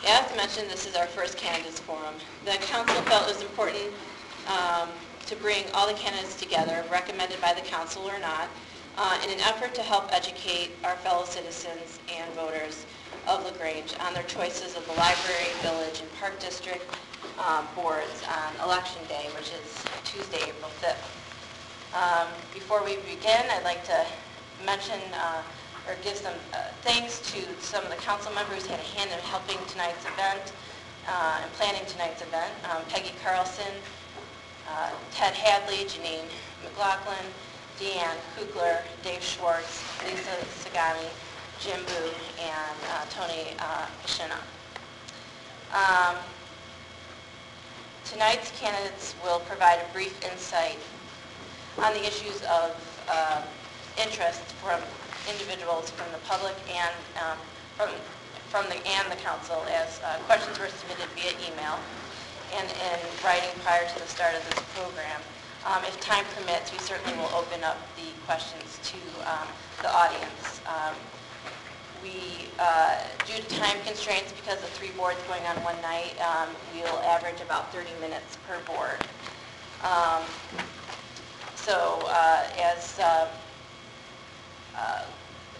As mentioned, this is our first candidates forum. The council felt it was important to bring all the candidates together, recommended by the council or not, in an effort to help educate our fellow citizens and voters of LaGrange on their choices of the library, village, and park district boards on election day, which is Tuesday, April 5th. Before we begin, I'd like to mention or give some thanks to some of the council members who had a hand in helping tonight's event and planning tonight's event. Peggy Carlson, Ted Hadley, Janine McLaughlin, Deanne Kugler, Dave Schwartz, Lisa Sagami, Jim Boo, and Tony Pashina. Tonight's candidates will provide a brief insight on the issues of interest from individuals from the public and from the council, as questions were submitted via email and in writing prior to the start of this program. If time permits, we certainly will open up the questions to the audience. Due to time constraints, because of 3 boards going on one night, we will average about 30 minutes per board.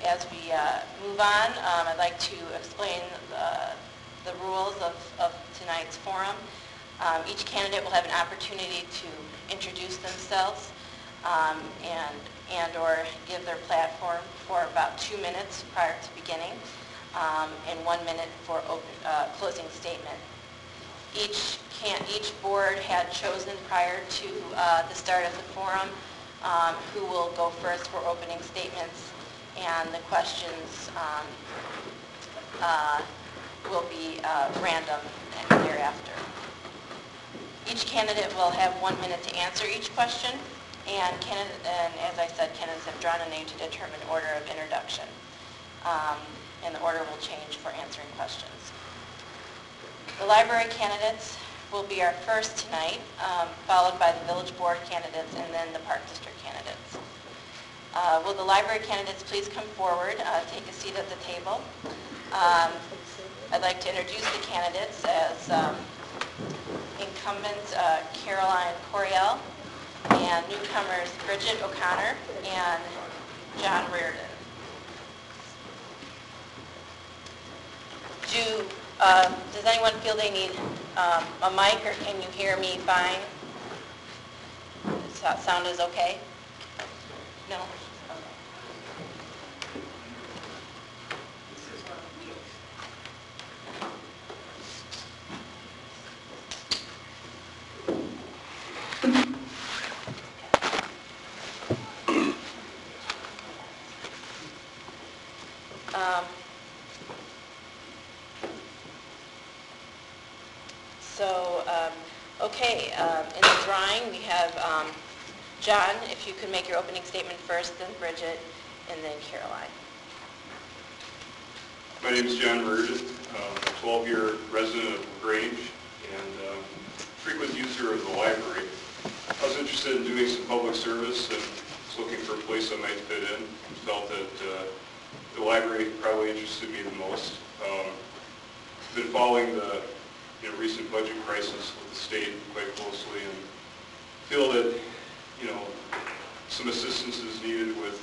As we move on, I'd like to explain the rules of tonight's forum. Each candidate will have an opportunity to introduce themselves and or give their platform for about 2 minutes prior to beginning, and 1 minute for closing statement. Each board had chosen prior to the start of the forum who will go first for opening statements, and the questions will be random thereafter. Each candidate will have 1 minute to answer each question, and as I said, candidates have drawn a name to determine order of introduction, and the order will change for answering questions. The library candidates will be our first tonight, followed by the village board candidates and then the park district candidates. Will the library candidates please come forward, take a seat at the table. I'd like to introduce the candidates as incumbents Caroline Coriel and newcomers Bridget O'Connor and John Reardon. Does anyone feel they need a mic, or can you hear me fine? Does sound is okay? No? In the drawing we have John, if you could make your opening statement first, then Bridget, and then Caroline. My name is John Reardon, 12-year resident of Grange and frequent user of the library. I was interested in doing some public service and was looking for a place I might fit in. Felt that the library probably interested me the most. Been following the recent budget crisis with the state quite closely, and feel that some assistance is needed with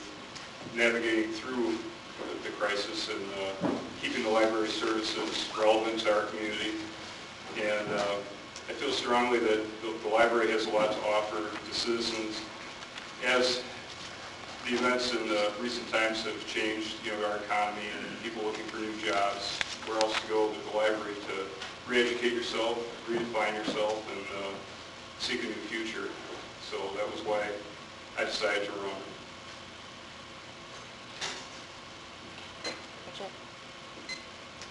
navigating through the crisis and keeping the library services relevant to our community. And I feel strongly that the library has a lot to offer to citizens. As the events in recent times have changed, our economy and people looking for new jobs, where else to go but the library to re-educate yourself, redefine yourself, and seek a new future. So that was why I decided to run.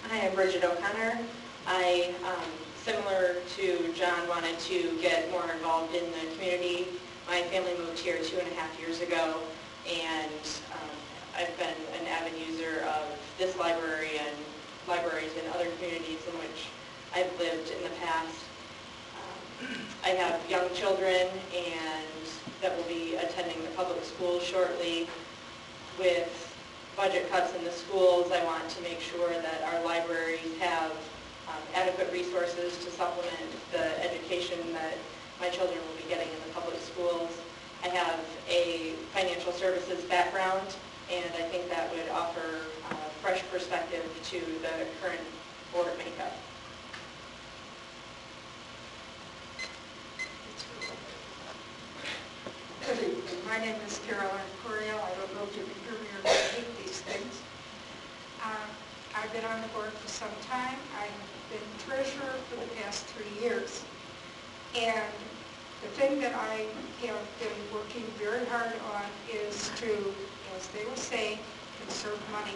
Hi, I'm Bridget O'Connor. I, similar to John, wanted to get more involved in the community. My family moved here 2.5 years ago, and I've been an avid user of this library and libraries in other communities in which I've lived in the past. I have young children and that will be attending the public schools shortly. With budget cuts in the schools, I want to make sure that our libraries have adequate resources to supplement the education that my children will be getting in the public schools. I have a financial services background, and I think that would offer a fresh perspective to the current board makeup. Good evening. My name is Caroline Coriel. I don't know if you can hear me or repeat these things. I've been on the board for some time. I've been treasurer for the past 3 years. And the thing that I have been working very hard on is to, as they were saying, conserve money.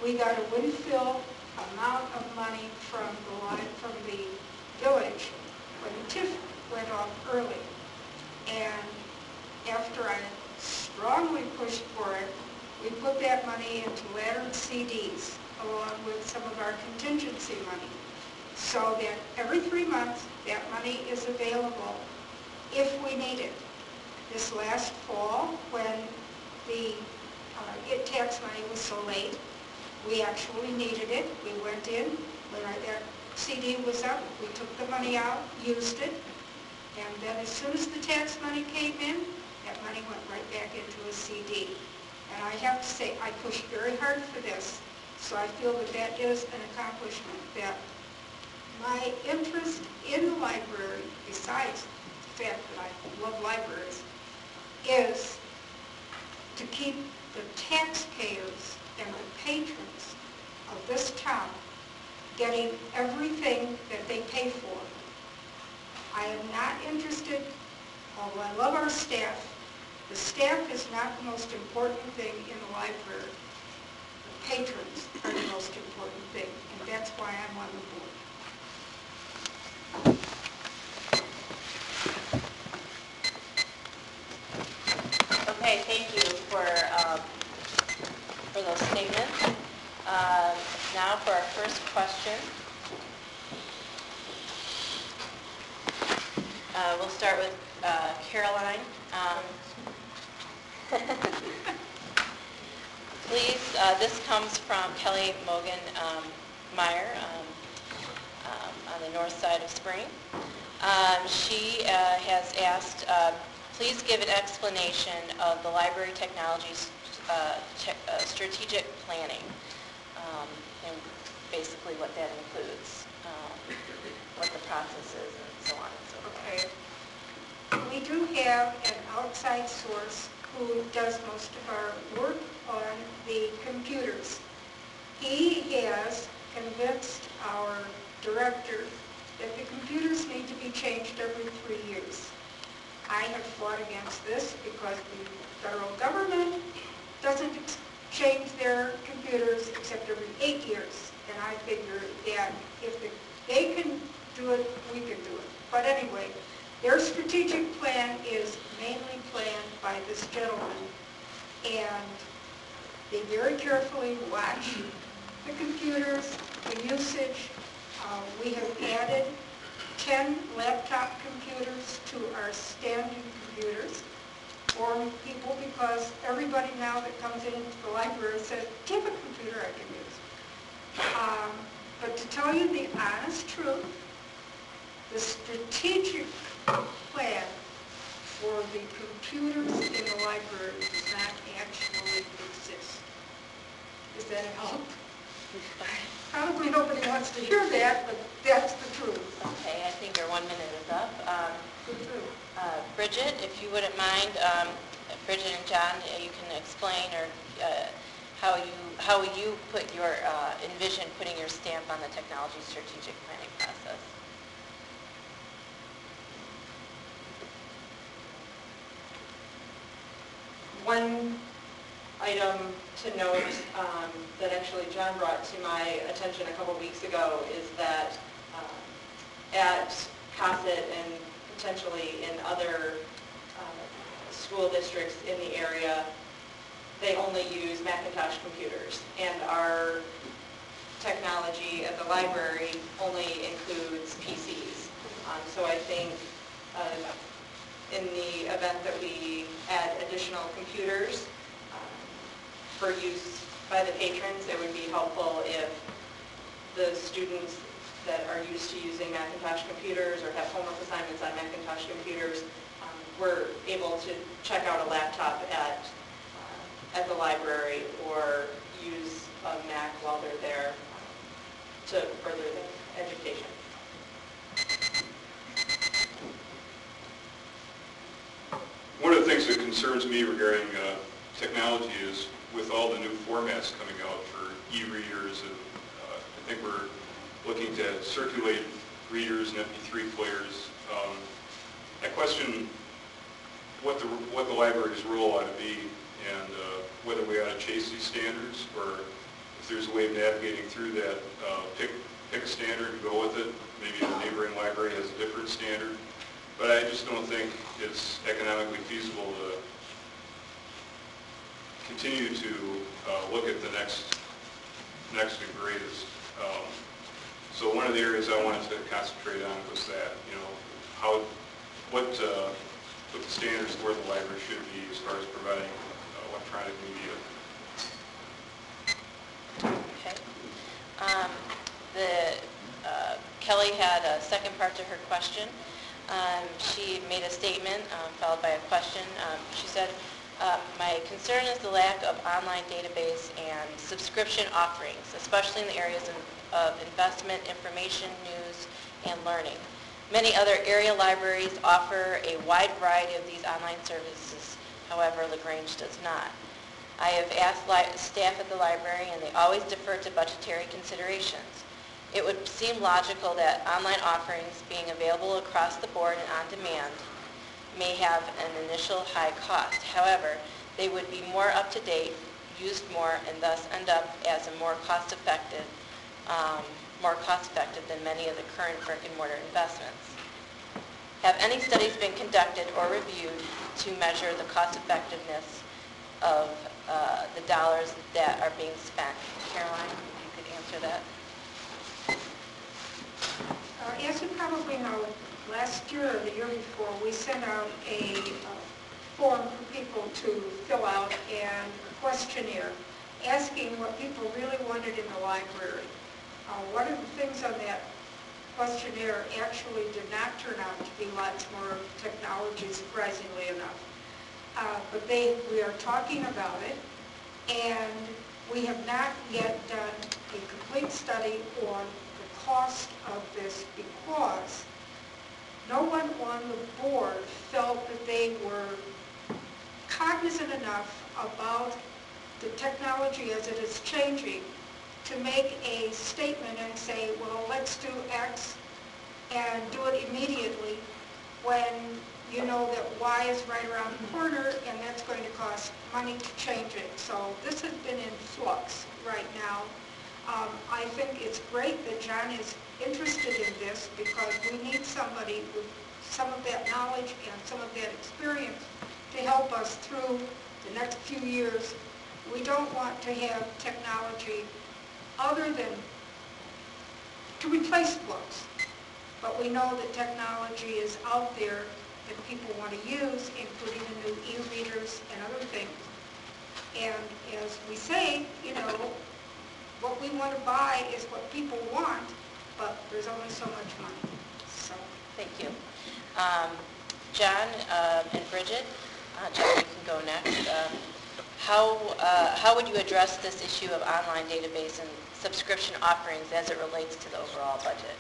We got a windfall amount of money from the village when the TIF went off early. And after I strongly pushed for it, we put that money into laddered CDs along with some of our contingency money, so that every 3 months that money is available if we need it. This last fall, when the tax money was so late, we actually needed it. We went in, when that CD was up, we took the money out, used it, and then as soon as the tax money came in, that money went right back into a CD. And I have to say, I pushed very hard for this, so I feel that that is an accomplishment, that my interest in the library, besides the fact that I love libraries, is to keep the taxpayers and the patrons of this town getting everything that they pay for. I am not interested, although I love our staff, the staff is not the most important thing in the library. The patrons are the most important thing, and that's why I'm on the board. Okay, thank you for those statements. Now for our first question. We'll start with Caroline. Please, this comes from Kelly Mogan Meyer on the north side of Spring. She has asked, please give an explanation of the library technology's strategic planning, and basically what that includes, what the process is, and so on and so forth. Okay. We do have an outside source who does most of our work on the computers. He has convinced our director that the computers need to be changed every 3 years. I have fought against this because the federal government doesn't change their computers except every 8 years. And I figure that if they can do it, we can do it. But anyway, their strategic plan is mainly planned by this gentleman, and they very carefully watch the computers, the usage. We have added 10 laptop computers to our standing computers for people, because everybody now that comes into the library says, do you have a computer I can use? But to tell you the honest truth, the strategic plan for the computers in the library does not actually exist. Does that help? Probably nobody wants to hear that, but that's the truth. Okay, I think your 1 minute is up. Bridget, if you wouldn't mind, Bridget and John, you can explain or how you put your envision putting your stamp on the technology strategic planning process. One item to note that actually John brought to my attention a couple weeks ago is that at Cossett and potentially in other school districts in the area, they only use Macintosh computers, and our technology at the library only includes PCs. So I think in the event that we add additional computers for use by the patrons, it would be helpful if the students that are used to using Macintosh computers or have homework assignments on Macintosh computers were able to check out a laptop at the library or use a Mac while they're there to further their education. One of the things that concerns me regarding technology is with all the new formats coming out for e-readers, and I think we're looking to circulate readers and MP3 players. I question what the library's role ought to be, and whether we ought to chase these standards, or if there's a way of navigating through that. Pick a standard and go with it. Maybe the neighboring library has a different standard, but I just don't think it's economically feasible to continue to look at the next and greatest. So one of the areas I wanted to concentrate on was that, what the standards for the library should be as far as providing electronic media. Okay. Kelly had a second part to her question. She made a statement followed by a question. She said, my concern is the lack of online database and subscription offerings, especially in the areas of investment, information, news, and learning. Many other area libraries offer a wide variety of these online services. However, Grange does not. I have asked staff at the library, and they always defer to budgetary considerations. It would seem logical that online offerings being available across the board and on demand may have an initial high cost. However, they would be more up-to-date, used more, and thus end up as a more cost-effective than many of the current brick-and-mortar investments. Have any studies been conducted or reviewed to measure the cost-effectiveness of the dollars that are being spent? Caroline, if you could answer that. As you probably know, last year or the year before, we sent out a form for people to fill out and a questionnaire asking what people really wanted in the library. One of the things on that questionnaire actually did not turn out to be lots more technology, surprisingly enough. But we are talking about it, and we have not yet done a complete study on the cost of this because no one on the board felt that they were cognizant enough about the technology as it is changing to make a statement and say, well, let's do X and do it immediately when you know that Y is right around the corner and that's going to cost money to change it. So this has been in flux right now. I think it's great that John is interested in this because we need somebody with some of that knowledge and some of that experience to help us through the next few years. We don't want to have technology other than to replace books. But we know that technology is out there that people want to use, including the new e-readers and other things. And as we say, what we want to buy is what people want, but there's only so much money. So, thank you. John and Bridget, John, you can go next. How would you address this issue of online database and subscription offerings as it relates to the overall budget?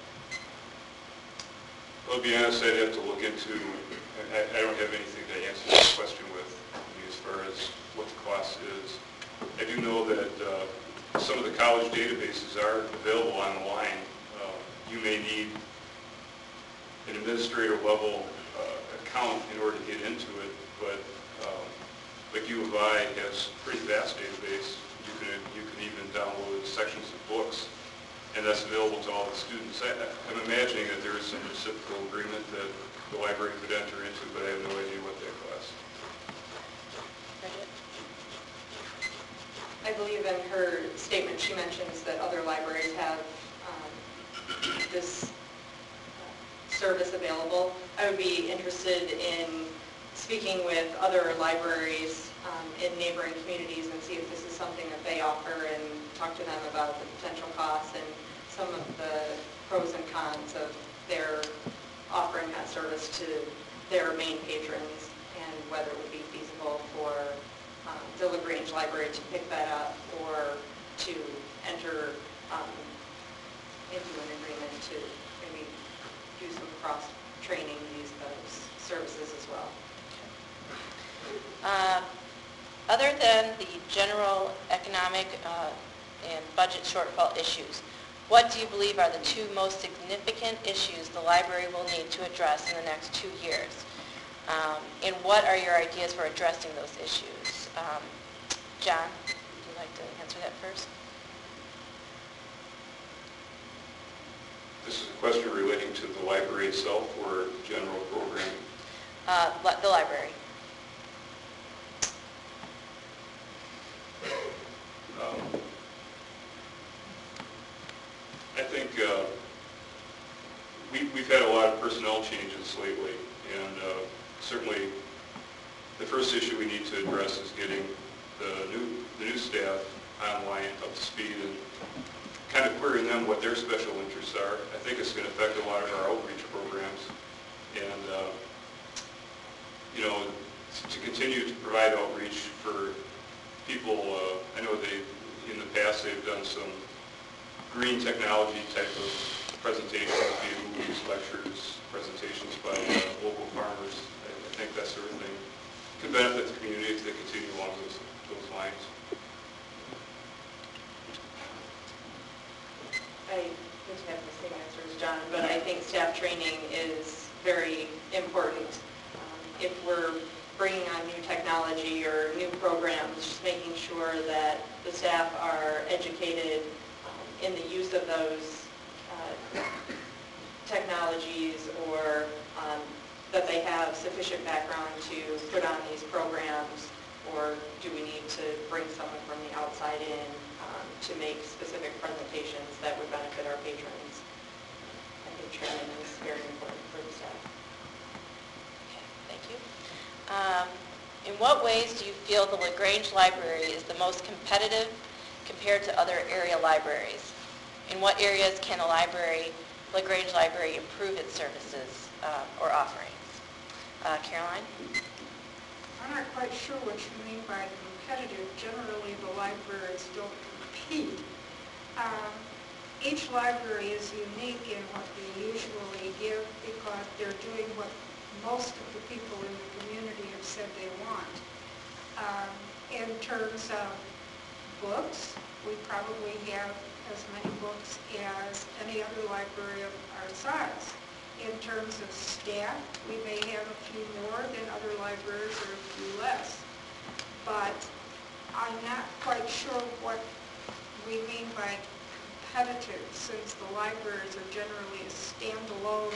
Well, to be honest, I'd have to look into, I don't have anything to answer that question with, as far as what the cost is. I do know that some of the college databases are available online. You may need an administrator level account in order to get into it, but like U of I has a pretty vast database. You can even download sections of books, and that's available to all the students. I'm imagining that there is some reciprocal agreement that the library could enter into, but I have no idea what that costs. Bridget? I believe in her statement she mentions that other libraries have this service available. I would be interested in speaking with other libraries in neighboring communities and see if this is something that they offer and talk to them about the potential costs and some of the pros and So they're offering that service to their main patrons, and whether it would be feasible for the LaGrange Library to pick that up or to enter into an agreement to maybe do some cross-training, use those services as well. Other than the general economic and budget shortfall issues, what do you believe are the two most significant issues the library will need to address in the next 2 years? And what are your ideas for addressing those issues? John, would you like to answer that first? This is a question relating to the library itself or general programming? The library. I think we've had a lot of personnel changes lately, and certainly the first issue we need to address is getting the new staff online, up to speed, and kind of querying them what their special interests are. I think it's going to affect a lot of our outreach programs, and to continue to provide outreach for people. I know in the past they've done some green technology type of presentations, via movies, lectures, presentations by local farmers. I think that sort of thing can benefit the community if they continue along those lines. I didn't have the same answer as John, but I think staff training is very important. If we're bringing on new technology or new programs, just making sure that the staff are educated in the use of those technologies, or that they have sufficient background to put on these programs, or do we need to bring someone from the outside in to make specific presentations that would benefit our patrons? I think training is very important for the staff. Okay, thank you. In what ways do you feel the LaGrange Library is the most competitive compared to other area libraries? In what areas can LaGrange Library improve its services or offerings? Caroline? I'm not quite sure what you mean by competitive. Generally, the libraries don't compete. Each library is unique in what they usually give because they're doing what most of the people in the community have said they want. In terms of books, we probably have as many books as any other library of our size. In terms of staff, we may have a few more than other libraries or a few less. But I'm not quite sure what we mean by competitive, since the libraries are generally a standalone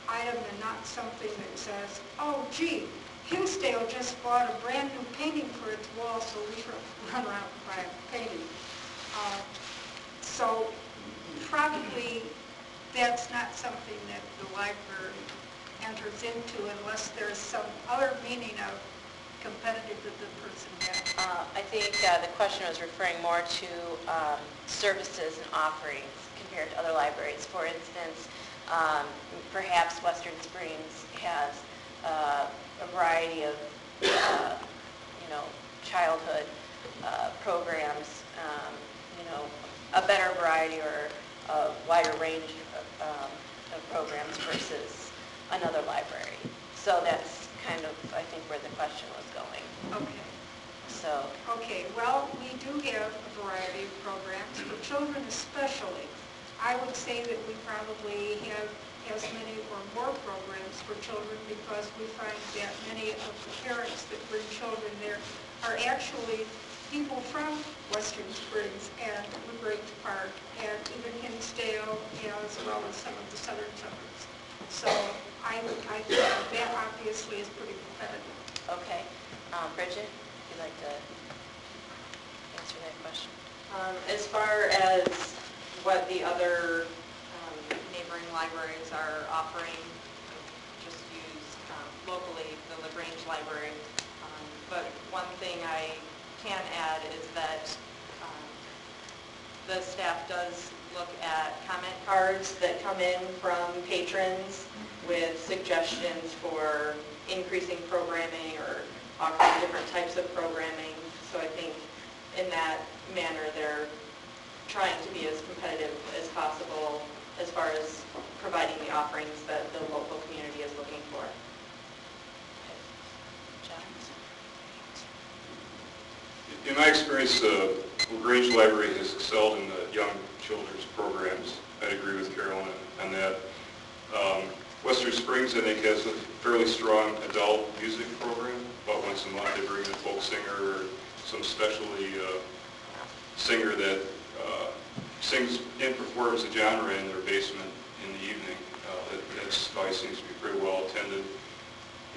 item and not something that says, oh gee, Hinsdale just bought a brand new painting for its wall, so we should run around and buy a painting. So probably that's not something that the library enters into unless there's some other meaning of competitive that the person has. I think the question was referring more to services and offerings compared to other libraries. For instance, perhaps Western Springs has a variety of, childhood programs, a better variety or a wider range of programs versus another library. So that's kind of, I think, where the question was going. Okay. So. Okay, well, we do have a variety of programs for children especially. I would say that we probably have as many or more programs for children because we find that many of the parents that bring children there are actually people from Western Springs and LaGrange Park and even Hinsdale, as well as some of the southern suburbs. So I think that obviously is pretty competitive. Okay. Bridget, would you like to answer that question? As far as what the other neighboring libraries are offering, just use locally the LaGrange Library. But one thing I can add is that the staff does look at comment cards that come in from patrons with suggestions for increasing programming or offering different types of programming. So I think in that manner they're trying to be as competitive as possible as far as providing the offerings that the local community is looking for. John? In my experience, the Grange Library has excelled in the young children's programs. I'd agree with Carolyn on that. Western Springs, I think, has a fairly strong adult music program. About once a month they bring in a folk singer or some specialty singer that sings and performs a genre in their basement in the evening. That always seems to be pretty well attended.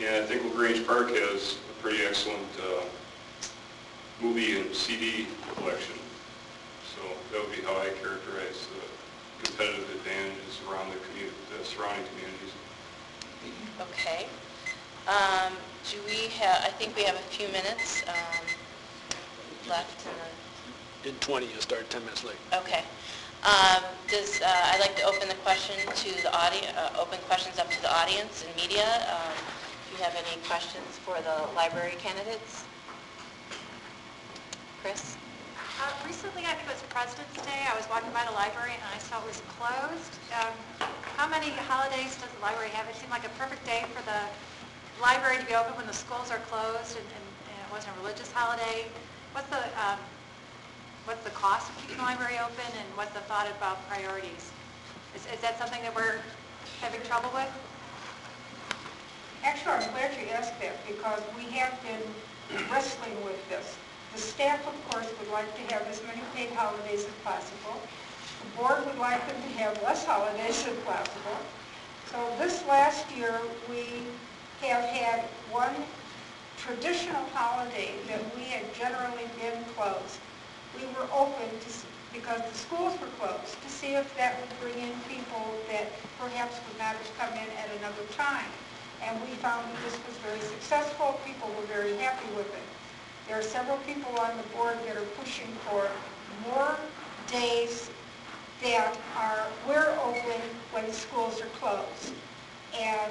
And I think LaGrange Park has a pretty excellent movie and CD collection. So that would be how I characterize the competitive advantages around the surrounding communities. Okay. Do we have, I think we have a few minutes left. In 20, you'll start 10 minutes late. Okay. I'd like to open the question to the audience, open questions up to the audience and media. If you have any questions for the library candidates. Chris? Recently, I think it was President's Day, I was walking by the library and I saw it was closed. How many holidays does the library have? It seemed like a perfect day for the library to be open when the schools are closed and it wasn't a religious holiday. What's the cost of keeping the library open and what's the thought about priorities? Is that something that we're having trouble with? Actually, I'm glad you asked that because we have been wrestling with this. The staff, of course, would like to have as many paid holidays as possible. The board would like them to have less holidays if possible. So this last year, we have had one traditional holiday that we had generally been closed. We were open because the schools were closed to see if that would bring in people that perhaps would not have come in at another time. And we found that this was very successful. People were very happy with it. There are several people on the board that are pushing for more days that we're open when the schools are closed. And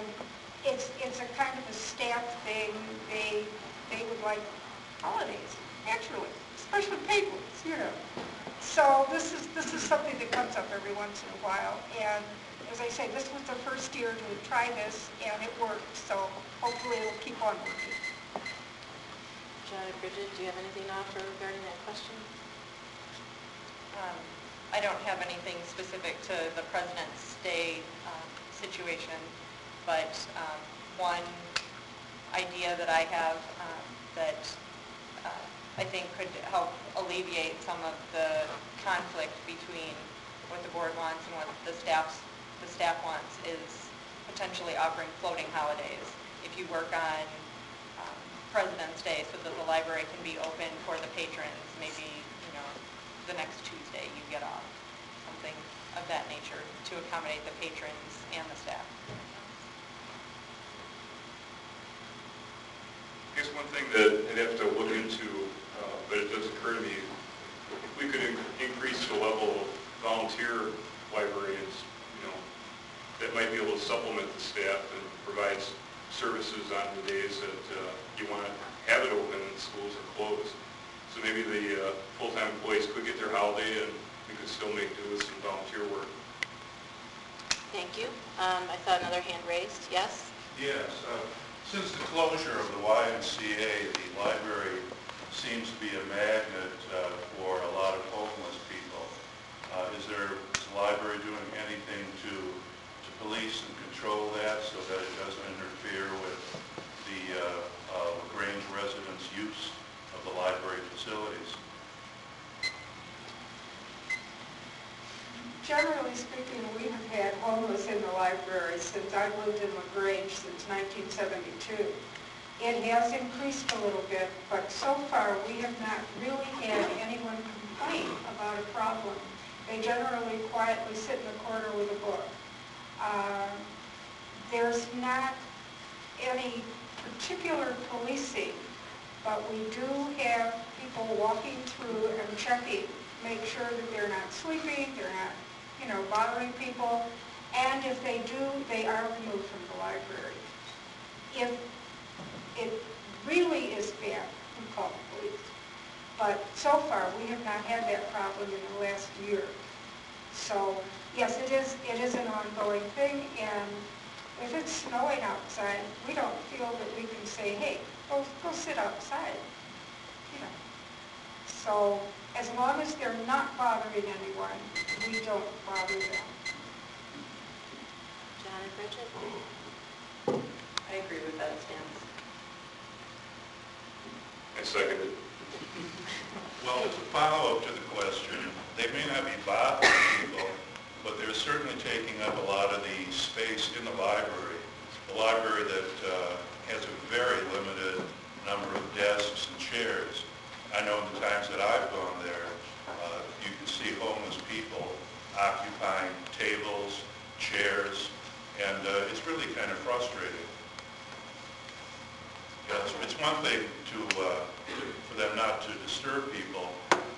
it's a kind of a staff thing. They would like holidays, naturally, especially paid ones, you know. So this is something that comes up every once in a while. And as I say, this was the first year to try this, and it worked. So hopefully it'll keep on working. John or Bridget, do you have anything to offer regarding that question? I don't have anything specific to the President's Day situation, but one idea that I have that I think could help alleviate some of the conflict between what the board wants and what the staff wants is potentially offering floating holidays. If you work on President's Day so that the library can be open for the patrons, maybe, you know, the next Tuesday you get off, something of that nature to accommodate the patrons and the staff. I guess one thing that I'd have to look into, but it does occur to me, if we could increase the level of volunteer librarians, you know, that might be able to supplement the staff and provide services on the days that you want to have it open and schools are closed. So maybe the full-time employees could get their holiday and we could still make do with some volunteer work. Thank you. I saw another hand raised. Yes? Yes. Since the closure of the YMCA, the library seems to be a magnet for a lot of homeless people. Is the library doing anything to police and control that so that it doesn't interfere with the Grange residents' use of the library facilities? Generally speaking, we have had homeless in the library since I've lived in LaGrange since 1972. It has increased a little bit, but so far we have not really had anyone complain about a problem. They generally quietly sit in the corner with a book. There's not any particular policing, but we do have people walking through and checking, make sure that they're not sleeping, they're not bothering people, and if they do, they are removed from the library. If it really is bad, we call the police. But so far, we have not had that problem in the last year. So, yes, it is an ongoing thing, and if it's snowing outside, we don't feel that we can say, hey, go sit outside. So, as long as they're not bothering anyone, we don't bother them. John and Bridget? I agree with that stance. I second it. Well, as a follow-up to the question, they may not be bothering people, but they're certainly taking up a lot of the space in the library. A library that has a very limited number of desks and chairs. I know in the times that I've gone there, you can see homeless people occupying tables, chairs, and it's really kind of frustrating. It's one thing for them not to disturb people,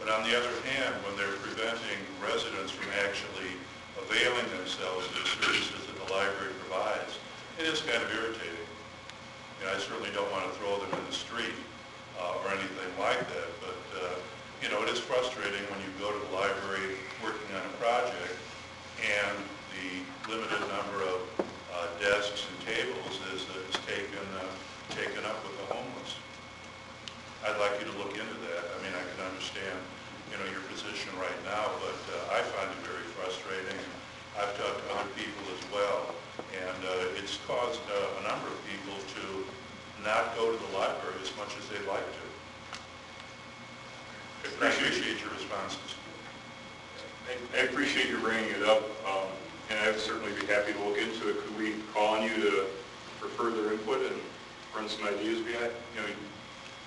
but on the other hand, when they're preventing residents from actually availing themselves of the services that the library provides, it is kind of irritating. I certainly don't want to throw them in the street or anything like that, but it is frustrating when you go to the library working on a project and the limited number of desks and tables is taken up with the homeless. I'd like you to look into that. I mean, I can understand, your position right now, but I find it very frustrating. I've talked to other people as well, and it's caused a number of people to not go to the library as much as they'd like to. I appreciate your responses. I appreciate you bringing it up, and I would certainly be happy to look into it. Could we call on you for further input and run some ideas behind,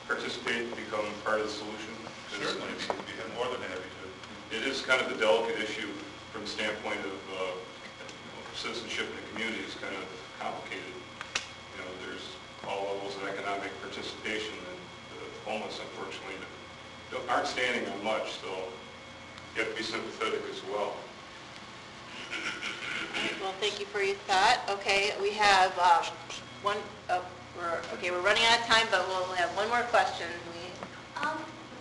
participate, become part of the solution? Certainly, we'd be more than happy to. It is kind of a delicate issue from the standpoint of citizenship in the community. It's kind of complicated. There's all levels of economic participation, and the homeless, unfortunately, aren't standing on much, so you have to be sympathetic as well. Well, thank you for your thought. Okay, we have we're running out of time, but we'll have one more question.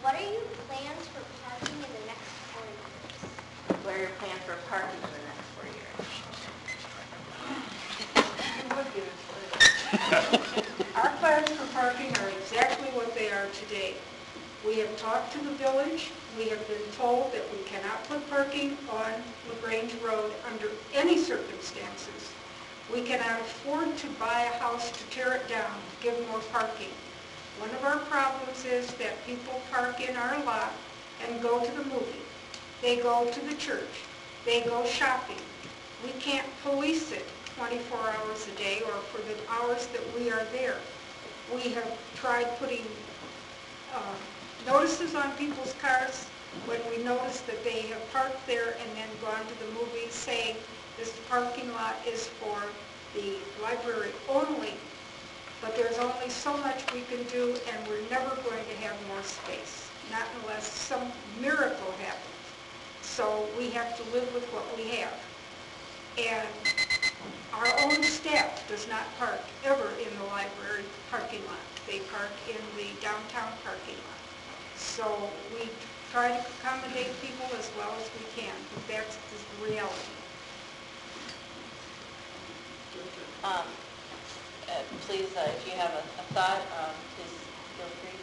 What are your plans for parking in the next 4 years? What are your plans for parking in the next 4 years? Our plans for parking are exactly what they are today. We have talked to the village. We have been told that we cannot put parking on Grange Road under any circumstances. We cannot afford to buy a house to tear it down, to give more parking. One of our problems is that people park in our lot and go to the movie. They go to the church. They go shopping. We can't police it 24 hours a day or for the hours that we are there. We have tried putting notices on people's cars when we notice that they have parked there and then gone to the movies saying this parking lot is for the library only, but there's only so much we can do and we're never going to have more space, not unless some miracle happens. So we have to live with what we have. And our own staff does not park ever in the library parking lot. They park in the downtown parking lot. So we try to accommodate people as well as we can, but that's the reality. Please, if you have a thought, please feel free.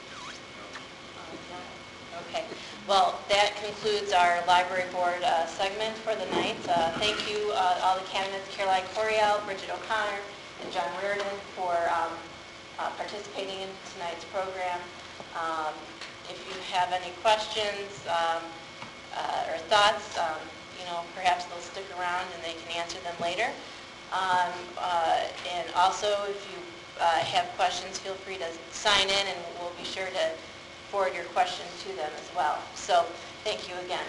Okay. Well, that concludes our library board segment for the night. Thank you, all the candidates, Caroline Coriel, Bridget O'Connor, and John Reardon, for participating in tonight's program. If you have any questions or thoughts, perhaps they'll stick around and they can answer them later. And also, if you have questions, feel free to sign in and we'll be sure to forward your question to them as well. So, thank you again.